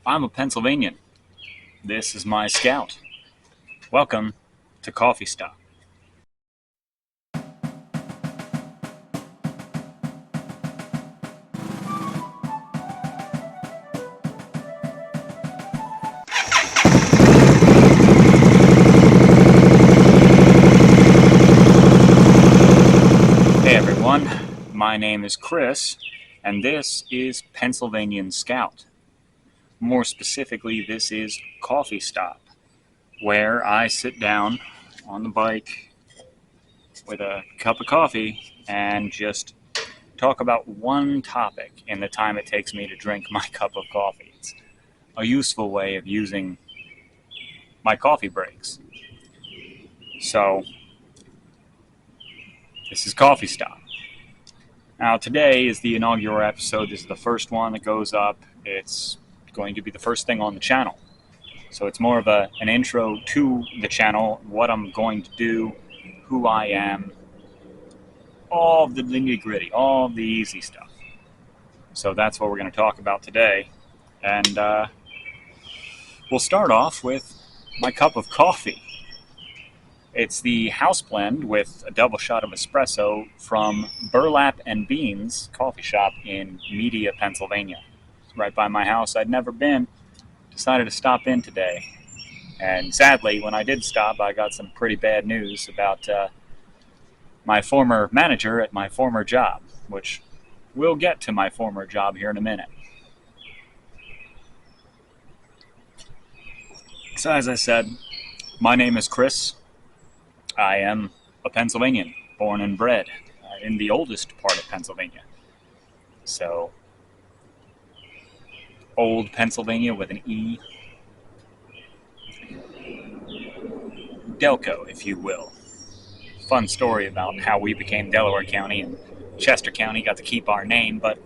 I'm a Pennsylvanian. This is my Scout. Welcome to Coffee Stop. Hey everyone, my name is Chris, and this is Pennsylvanian Scout. More specifically, this is Coffee Stop, where I sit down on the bike with a cup of coffee and just talk about one topic in the time it takes me to drink my cup of coffee. It's a useful way of using my coffee breaks. So, this is Coffee Stop. Now, today is the inaugural episode. This is the first one that goes up. It's going to be the first thing on the channel. So it's more of an intro to the channel, what I'm going to do, who I am, all of the nitty-gritty, all of the easy stuff. So that's what we're going to talk about today. And we'll start off with my cup of coffee. It's the house blend with a double shot of espresso from Burlap and Bean's coffee shop in Media, Pennsylvania. It's right by my house. I'd never been. Decided to stop in today. And sadly, when I did stop, I got some pretty bad news about my former manager at my former job, which we'll get to my former job here in a minute. So as I said, my name is Chris. I am a Pennsylvanian, born and bred in the oldest part of Pennsylvania. So, old Pennsylvania with an E. Delco, if you will. Fun story about how we became Delaware County and Chester County got to keep our name, but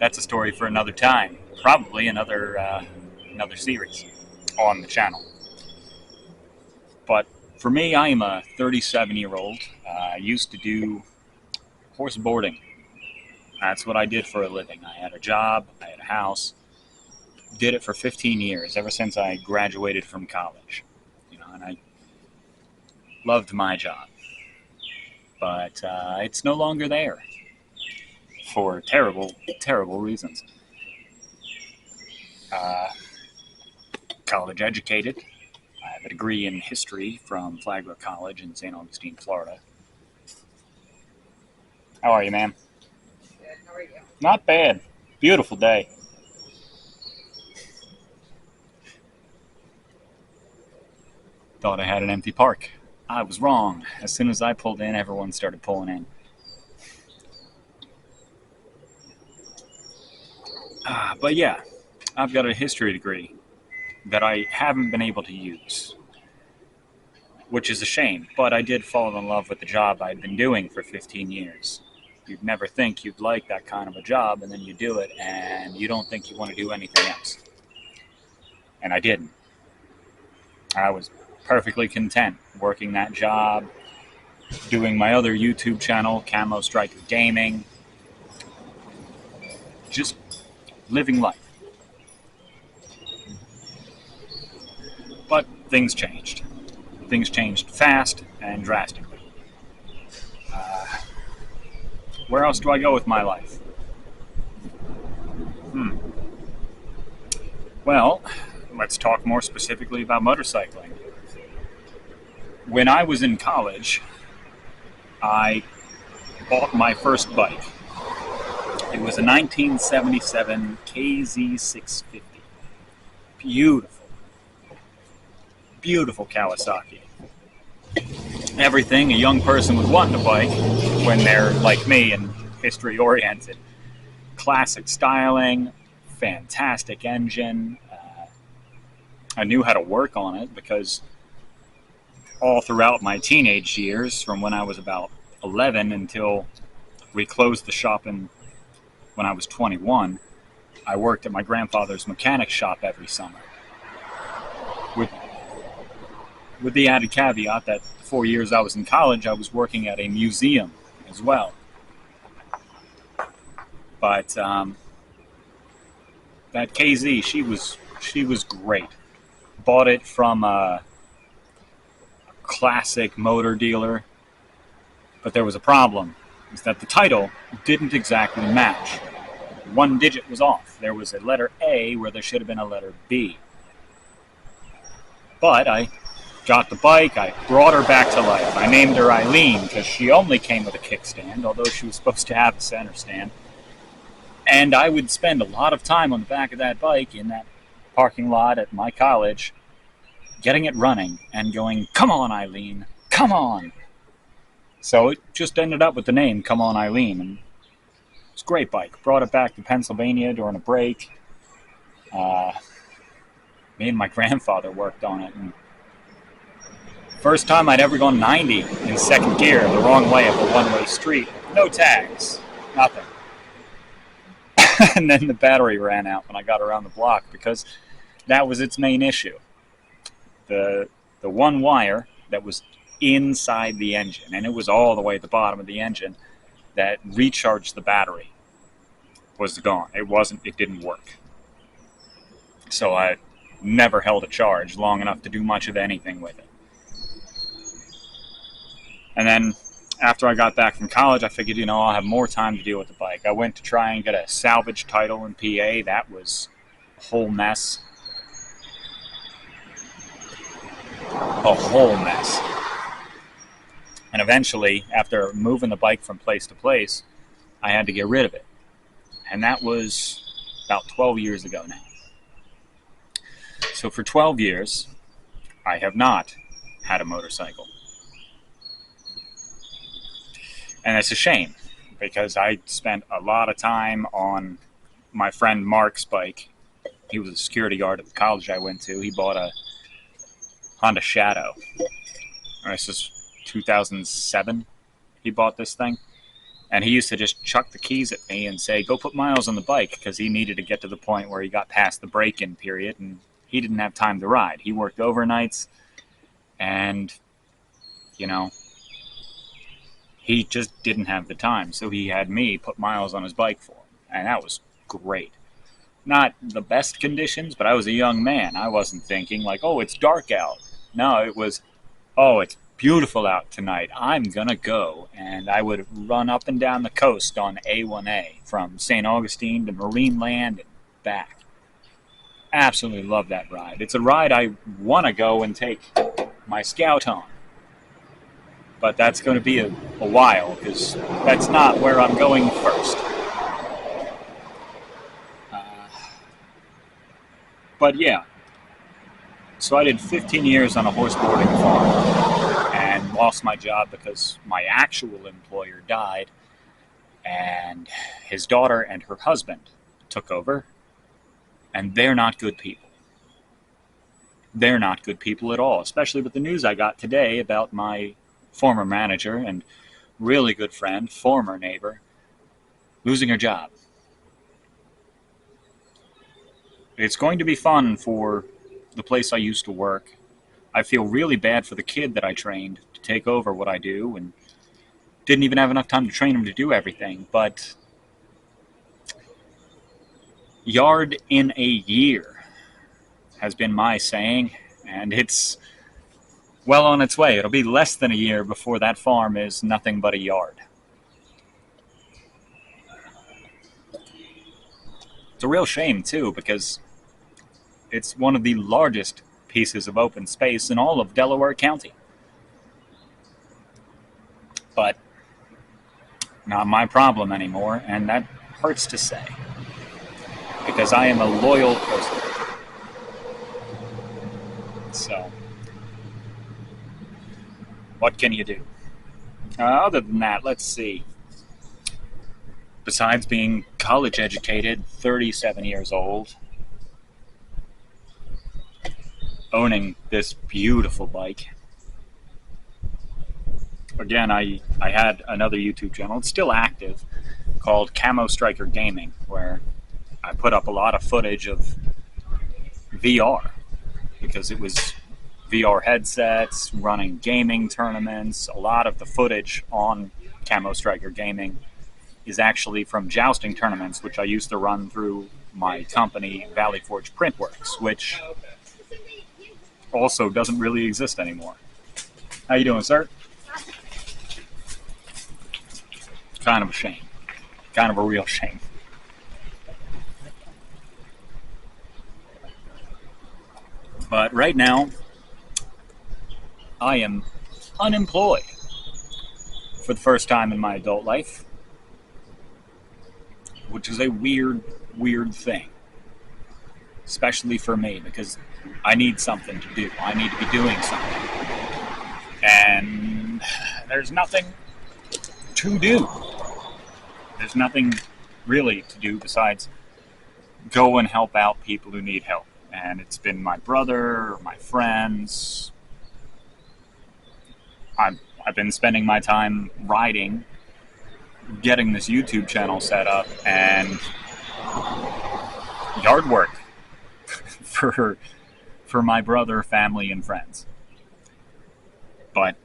that's a story for another time. Probably another series on the channel. But for me, I am a 37-year-old. I used to do horse boarding. That's what I did for a living. I had a job, I had a house. Did it for 15 years, ever since I graduated from college. And I loved my job. But it's no longer there for terrible, terrible reasons. College educated. I have a degree in history from Flagler College in St. Augustine, Florida. How are you, ma'am? Good. How are you? Not bad. Beautiful day. Thought I had an empty park. I was wrong. As soon as I pulled in, everyone started pulling in. But yeah, I've got a history degree that I haven't been able to use, which is a shame, but I did fall in love with the job I'd been doing for 15 years. You'd never think you'd like that kind of a job, and then you do it, and you don't think you want to do anything else. And I didn't. I was perfectly content working that job, doing my other YouTube channel, Camo Striker Gaming, just living life. But things changed. Things changed fast and drastically. Where else do I go with my life? Well, let's talk more specifically about motorcycling. When I was in college, I bought my first bike. It was a 1977 KZ650. Beautiful Kawasaki. Everything a young person would want in a bike when they're like me and history oriented. Classic styling, fantastic engine. I knew how to work on it because all throughout my teenage years, from when I was about 11 until we closed the shop when I was 21, I worked at my grandfather's mechanic shop every summer. With the added caveat that the 4 years I was in college, I was working at a museum as well. But that KZ, she was great. Bought it from a classic motor dealer, but there was a problem. Is that the title didn't exactly match. One digit was off. There was a letter A where there should have been a letter B. But I got the bike, I brought her back to life. I named her Eileen because she only came with a kickstand, although she was supposed to have a center stand. And I would spend a lot of time on the back of that bike in that parking lot at my college, getting it running and going, "Come on, Eileen, come on." So it just ended up with the name Come On Eileen. And it's a great bike. Brought it back to Pennsylvania during a break. Me and my grandfather worked on it. And first time I'd ever gone 90 in second gear the wrong way up a one-way street. No tags, nothing. And then the battery ran out when I got around the block because that was its main issue. The one wire that was inside the engine, and it was all the way at the bottom of the engine, that recharged the battery was gone. It didn't work. So I never held a charge long enough to do much of anything with it. And then after I got back from college, I figured, I'll have more time to deal with the bike. I went to try and get a salvage title in PA. That was a whole mess. A whole mess. And eventually, after moving the bike from place to place, I had to get rid of it. And that was about 12 years ago now. So for 12 years, I have not had a motorcycle. And it's a shame, because I spent a lot of time on my friend Mark's bike. He was a security guard at the college I went to. He bought a Honda Shadow. This is 2007. He bought this thing. And he used to just chuck the keys at me and say, "Go put miles on the bike," because he needed to get to the point where he got past the break-in period, and he didn't have time to ride. He worked overnights, and, he just didn't have the time. So he had me put miles on his bike for him, and that was great. Not the best conditions, but I was a young man. I wasn't thinking like, "Oh, it's dark out." No, it was, "Oh, it's beautiful out tonight. I'm going to go." And I would run up and down the coast on A1A from St. Augustine to Marine Land and back. Absolutely love that ride. It's a ride I want to go and take my Scout on. But that's going to be a while, because that's not where I'm going first. But yeah. So I did 15 years on a horse boarding farm and lost my job because my actual employer died, and his daughter and her husband took over, and they're not good people. They're not good people at all, especially with the news I got today about my former manager and really good friend, former neighbor, losing her job. It's going to be fun for the place I used to work. I feel really bad for the kid that I trained to take over what I do, and didn't even have enough time to train him to do everything. But yard in a year has been my saying, and it's well on its way. It'll be less than a year before that farm is nothing but a yard. It's a real shame, too, because it's one of the largest pieces of open space in all of Delaware County. But not my problem anymore, and that hurts to say, because I am a loyal person. So, what can you do? Other than that, let's see. Besides being college educated, 37 years old, owning this beautiful bike. Again, I had another YouTube channel, it's still active, called Camo Striker Gaming, where I put up a lot of footage of VR, because it was VR headsets, running gaming tournaments. A lot of the footage on Camo Striker Gaming is actually from jousting tournaments, which I used to run through my company, Valley Forge Printworks, which also doesn't really exist anymore. How you doing, sir? Kind of a shame. Kind of a real shame. But right now, I am unemployed for the first time in my adult life, which is a weird, weird thing, especially for me, because I need something to do. I need to be doing something. And there's nothing to do. There's nothing really to do besides go and help out people who need help. And it's been my brother, or my friends. I've been spending my time writing, getting this YouTube channel set up, and yard work for my brother, family, and friends. But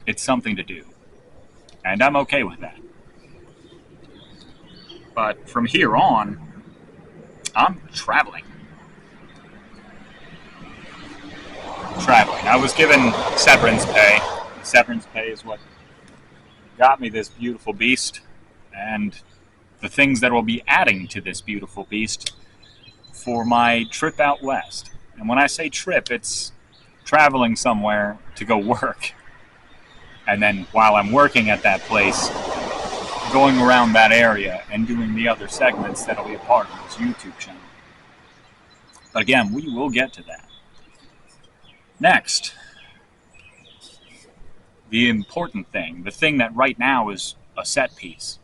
it's something to do, and I'm okay with that. But from here on, I'm traveling. I was given severance pay. Severance pay is what got me this beautiful beast, and the things that will be adding to this beautiful beast for my trip out west. And when I say trip, it's traveling somewhere to go work. And then while I'm working at that place, going around that area and doing the other segments that'll be a part of this YouTube channel. But again, we will get to that. Next, the important thing, the thing that right now is a set piece,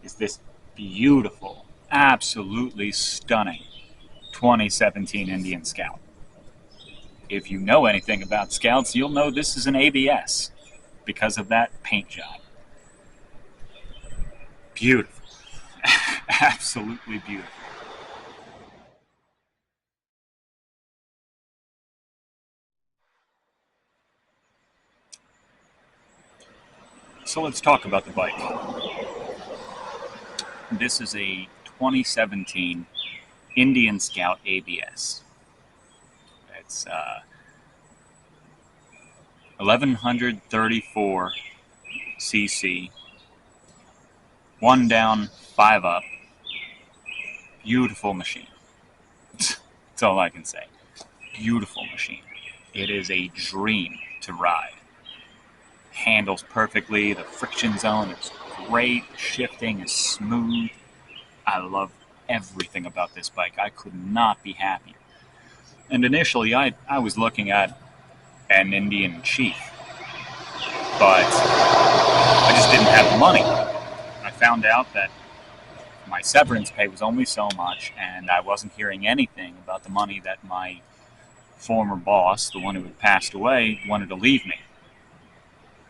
is this beautiful, absolutely stunning 2017 Indian Scout. If you know anything about Scouts, you'll know this is an ABS because of that paint job. Beautiful. Absolutely beautiful. So let's talk about the bike. This is a 2017 Indian Scout ABS. It's 1134 cc, 1 down, 5 up. Beautiful machine. That's all I can say. Beautiful machine. It is a dream to ride. Handles perfectly. The friction zone is great. Shifting is smooth. I love everything about this bike. I could not be happier. And initially, I was looking at an Indian Chief, but I just didn't have the money. I found out that my severance pay was only so much, and I wasn't hearing anything about the money that my former boss, the one who had passed away, wanted to leave me.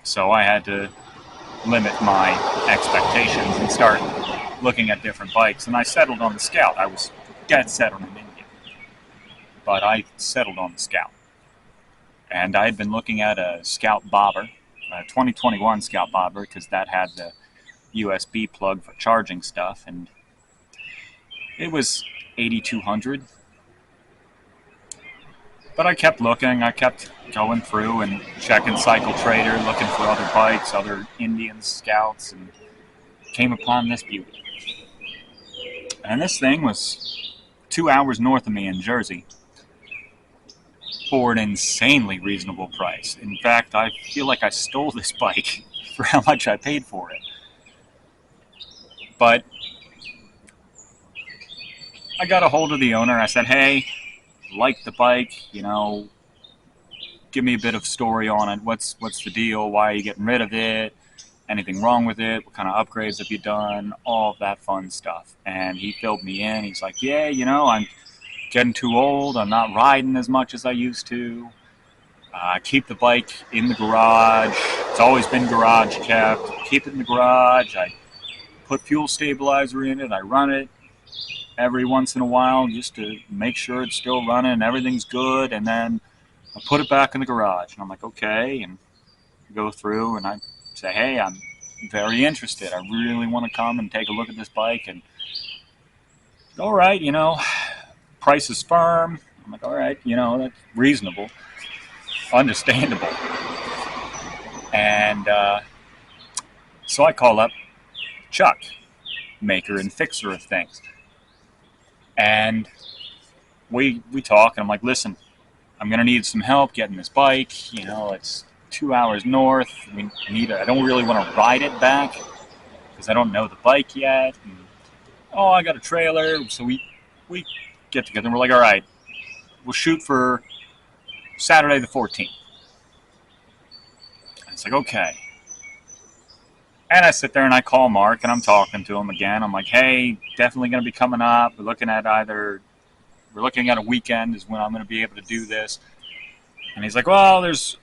So I had to limit my expectations and start looking at different bikes, and I settled on the Scout. I was dead set on an Indian, but I settled on the Scout. And I had been looking at a Scout Bobber, a 2021 Scout Bobber, because that had the USB plug for charging stuff, and it was $8,200. But I kept looking, I kept going through and checking Cycle Trader, looking for other bikes, other Indian Scouts, and came upon this beauty. And this thing was 2 hours north of me in Jersey for an insanely reasonable price. In fact, I feel like I stole this bike for how much I paid for it. But I got a hold of the owner. I said, hey, like the bike, you know, give me a bit of story on it. What's the deal? Why are you getting rid of it? Anything wrong with it? What kind of upgrades have you done? All of that fun stuff. And he filled me in. He's like, yeah, you know, I'm getting too old. I'm not riding as much as I used to. I keep the bike in the garage. It's always been garage kept. Keep it in the garage. I put fuel stabilizer in it. I run it every once in a while just to make sure it's still running, everything's good, and then I put it back in the garage. And I'm like, okay, and go through and I say, hey, I'm very interested. I really want to come and take a look at this bike. And all right, price is firm. I'm like, all right, that's reasonable, understandable. And so I call up Chuck, maker and fixer of things. And we talk, and I'm like, listen, I'm going to need some help getting this bike. It's 2 hours north. I don't really want to ride it back because I don't know the bike yet. And, I got a trailer. So we get together, and we're like, all right, we'll shoot for Saturday the 14th. And it's like, okay. And I sit there and I call Mark, and I'm talking to him again. I'm like, hey, definitely going to be coming up. We're looking at a weekend is when I'm going to be able to do this. And he's like, well, there's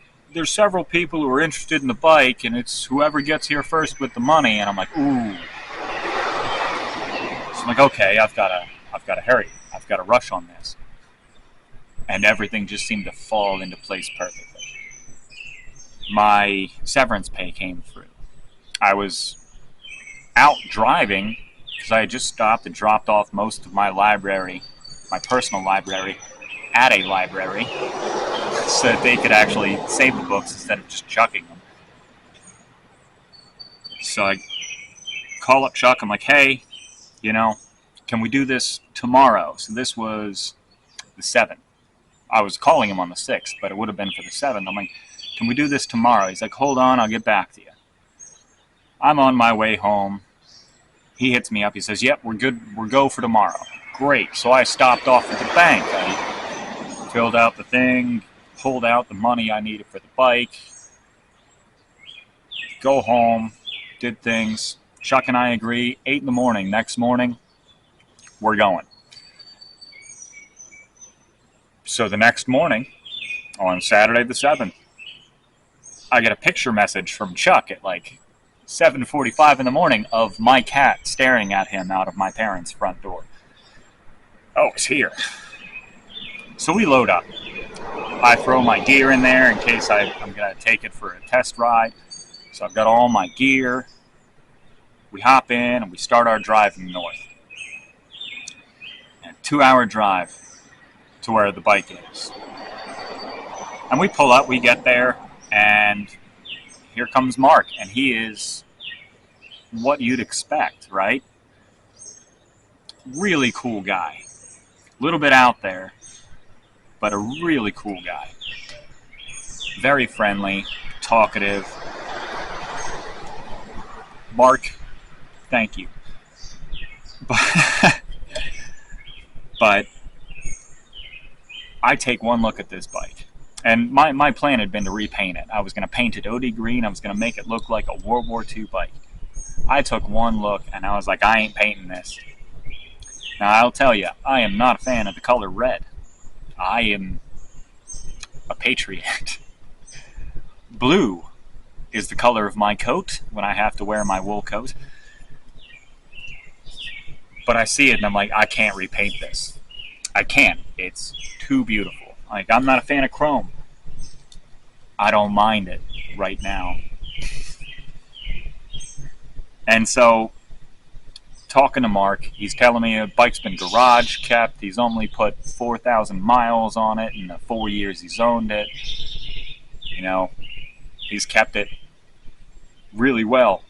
several people who are interested in the bike, and it's whoever gets here first with the money. And I'm like, ooh. So I'm like, okay, I've got to hurry. I've got to rush on this. And everything just seemed to fall into place perfectly. My severance pay came through. I was out driving because I had just stopped and dropped off most of my library, my personal library, at a library so that they could actually save the books instead of just chucking them. So I call up Chuck. I'm like, hey, can we do this tomorrow? So this was the 7th. I was calling him on the 6th, but it would have been for the 7th. I'm like, can we do this tomorrow? He's like, hold on, I'll get back to you. I'm on my way home. He hits me up. He says, yep, we're good. We're go for tomorrow. Great. So I stopped off at the bank. I filled out the thing, pulled out the money I needed for the bike, go home, did things. Chuck and I agree, 8 in the morning. Next morning, we're going. So the next morning, on Saturday the 7th, I get a picture message from Chuck at 7:45 in the morning of my cat staring at him out of my parents' front door. Oh, it's here. So we load up. I throw my gear in there in case I'm going to take it for a test ride. So I've got all my gear. We hop in and we start our drive north. And a 2-hour drive to where the bike is. And we pull up, we get there, and here comes Mark, and he is what you'd expect, right? Really cool guy. A little bit out there, but a really cool guy. Very friendly, talkative. Mark, thank you. But I take one look at this bike. And my plan had been to repaint it. I was going to paint it OD green. I was going to make it look like a World War II bike. I took one look, and I was like, I ain't painting this. Now, I'll tell you, I am not a fan of the color red. I am a patriot. Blue is the color of my coat when I have to wear my wool coat. But I see it, and I'm like, I can't repaint this. I can't. It's too beautiful. I'm not a fan of chrome. I don't mind it right now. And so, talking to Mark, he's telling me a bike's been garage kept. He's only put 4,000 miles on it in the 4 years he's owned it. He's kept it really well.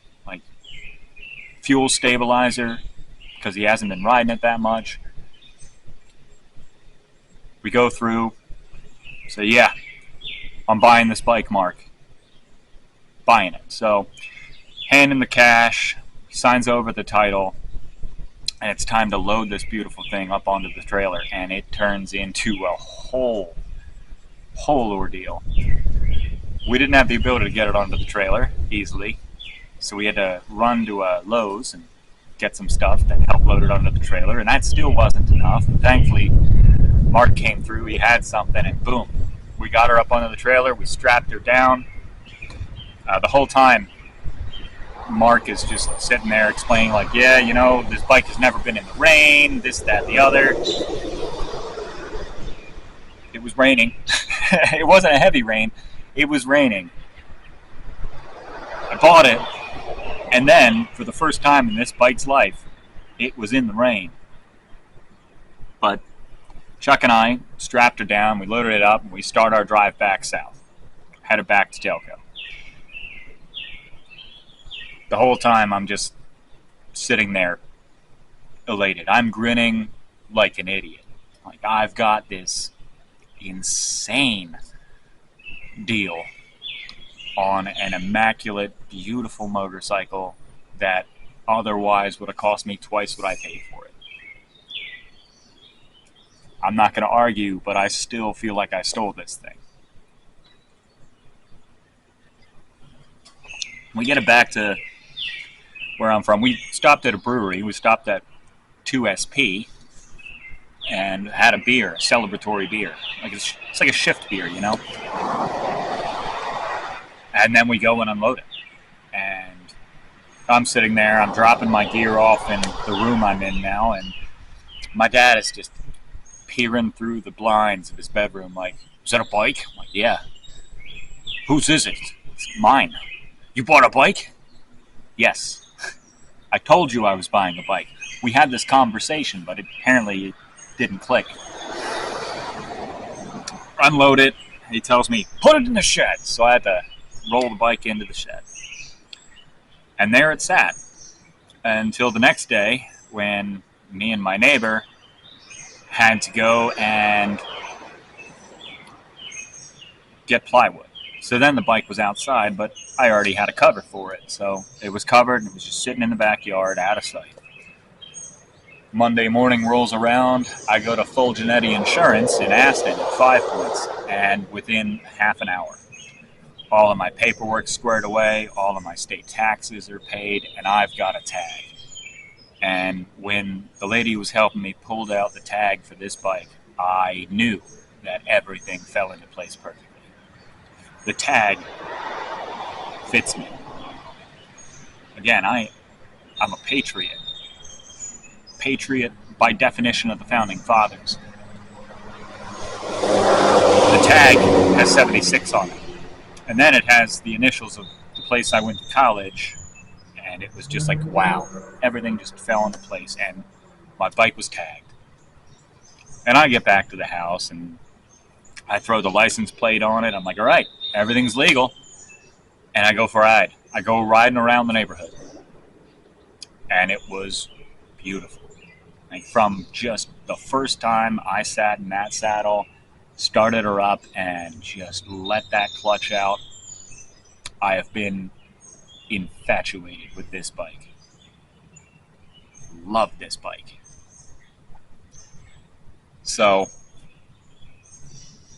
Fuel stabilizer, because he hasn't been riding it that much. We go through, say, yeah, I'm buying this bike, Mark. Buying it. So, hand him the cash, signs over the title, and it's time to load this beautiful thing up onto the trailer, and it turns into a whole ordeal. We didn't have the ability to get it onto the trailer easily, so we had to run to Lowe's and get some stuff that helped load it onto the trailer, and that still wasn't enough. But thankfully, Mark came through, he had something, and boom, we got her up onto the trailer, we strapped her down. The whole time, Mark is just sitting there explaining, this bike has never been in the rain, this, that, the other. It was raining. It wasn't a heavy rain. It was raining. I bought it, and then, for the first time in this bike's life, it was in the rain. But Chuck and I strapped her down, we loaded it up, and we start our drive back south. Headed back to Delco. The whole time I'm just sitting there elated. I'm grinning like an idiot. Like, I've got this insane deal on an immaculate, beautiful motorcycle that otherwise would have cost me twice what I paid for it. I'm not going to argue, but I still feel like I stole this thing. We get it back to where I'm from. We stopped at a brewery. We stopped at 2SP and had a beer, a celebratory beer. It's like a shift beer, you know? And then we go and unload it. And I'm sitting there, I'm dropping my gear off in the room I'm in now, and my dad is just peering through the blinds of his bedroom like, is that a bike? I'm like, yeah. Whose is it? It's mine. You bought a bike? Yes. I told you I was buying a bike. We had this conversation, but apparently it didn't click. Unload it. He tells me, put it in the shed. So I had to roll the bike into the shed. And there it sat until the next day when me and my neighbor had to go and get plywood. So then the bike was outside, but I already had a cover for it. So it was covered and it was just sitting in the backyard out of sight. Monday morning rolls around. I go to Full Genetti Insurance in Aston at 5 Points, and within half an hour, all of my paperwork's squared away, all of my state taxes are paid, and I've got a tag. And when the lady who was helping me pulled out the tag for this bike, I knew that everything fell into place perfectly. The tag fits me. Again, I'm a patriot. Patriot by definition of the Founding Fathers. The tag has 76 on it. And then it has the initials of the place I went to college. And it was just like, wow. Everything just fell into place. And my bike was tagged. And I get back to the house and I throw the license plate on it. I'm like, all right, everything's legal. And I go for a ride. I go riding around the neighborhood. And it was beautiful. Like, from just the first time I sat in that saddle, started her up, and just let that clutch out, I have been infatuated with this bike. Love this bike. So,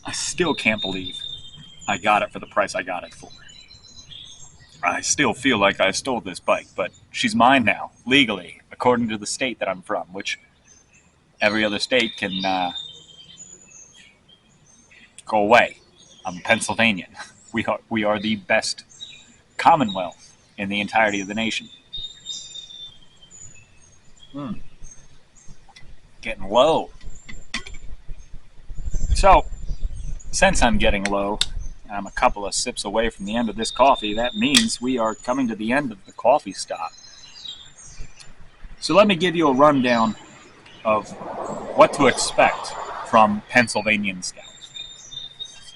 I still can't believe I got it for the price I got it for. I still feel like I stole this bike, but she's mine now, legally, according to the state that I'm from, which every other state can go away. I'm Pennsylvanian. We are the best commonwealth in the entirety of the nation. Getting low. So, since I'm getting low, I'm a couple of sips away from the end of this coffee, that means we are coming to the end of the coffee stop. So let me give you a rundown of what to expect from Pennsylvanian Scout.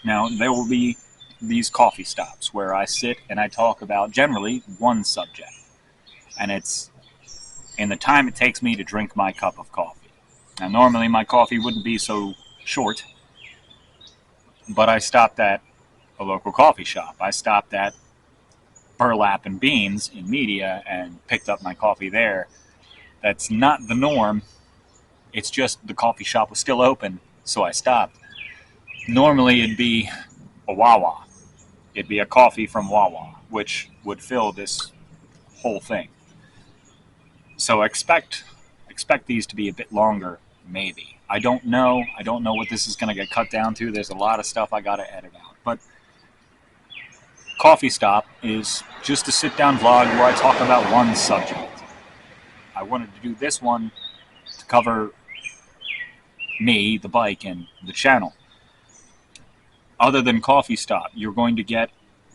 Now, there will be these coffee stops where I sit and I talk about generally one subject. And it's in the time it takes me to drink my cup of coffee. Now, normally my coffee wouldn't be so short, but I stopped at a local coffee shop. I stopped at Burlap and Beans in Media and picked up my coffee there. That's not the norm. It's just the coffee shop was still open, so I stopped. Normally it'd be a Wawa. It'd be a coffee from Wawa, which would fill this whole thing. So expect these to be a bit longer, maybe. I don't know. I don't know what this is going to get cut down to. There's a lot of stuff I got to edit out. But Coffee Stop is just a sit-down vlog where I talk about one subject. I wanted to do this one to cover me, the bike, and the channel. Other than Coffee Stop, you're going to get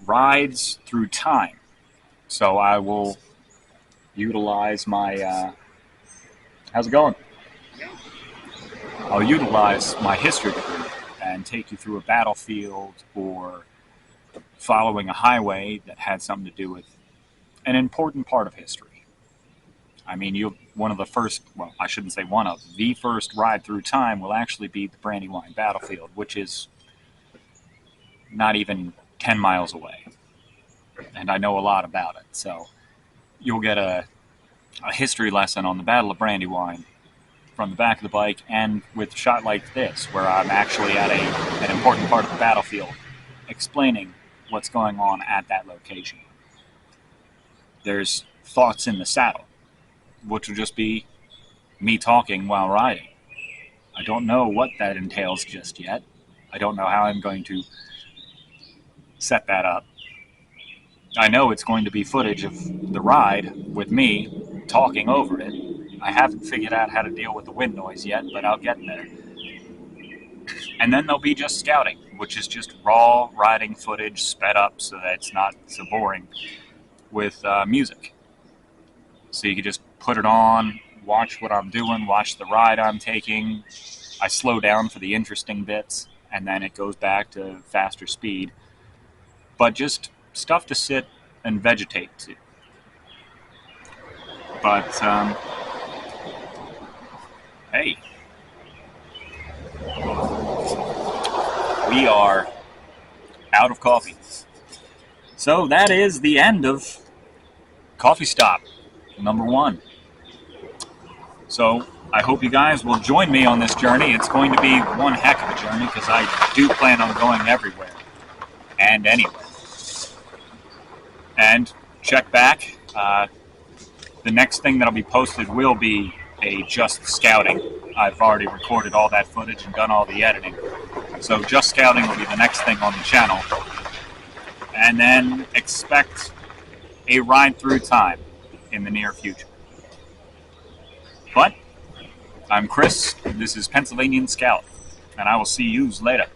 rides through time. So I will utilize my... how's it going? I'll utilize my history degree and take you through a battlefield or following a highway that had something to do with an important part of history. I mean, one of the first, well, I shouldn't say one of, the first ride through time will actually be the Brandywine battlefield, which is not even 10 miles away. And I know a lot about it, so you'll get a history lesson on the Battle of Brandywine from the back of the bike, and with a shot like this, where I'm actually at an important part of the battlefield, explaining what's going on at that location. There's thoughts in the saddle, which will just be me talking while riding. I don't know what that entails just yet. I don't know how I'm going to set that up. I know it's going to be footage of the ride with me talking over it. I haven't figured out how to deal with the wind noise yet, but I'll get there. And then there'll be just scouting, which is just raw riding footage sped up so that it's not so boring, with music. So you can just put it on, watch what I'm doing, watch the ride I'm taking. I slow down for the interesting bits, and then it goes back to faster speed. But just stuff to sit and vegetate to. But, hey. We are out of coffee. So that is the end of Coffee Stop number 1. So I hope you guys will join me on this journey. It's going to be one heck of a journey because I do plan on going everywhere and anywhere. And check back. The next thing that'll be posted will be a just scouting. I've already recorded all that footage and done all the editing. So just scouting will be the next thing on the channel. And then expect a ride through time in the near future. But I'm Chris, this is Pennsylvanian Scout, and I will see yous later.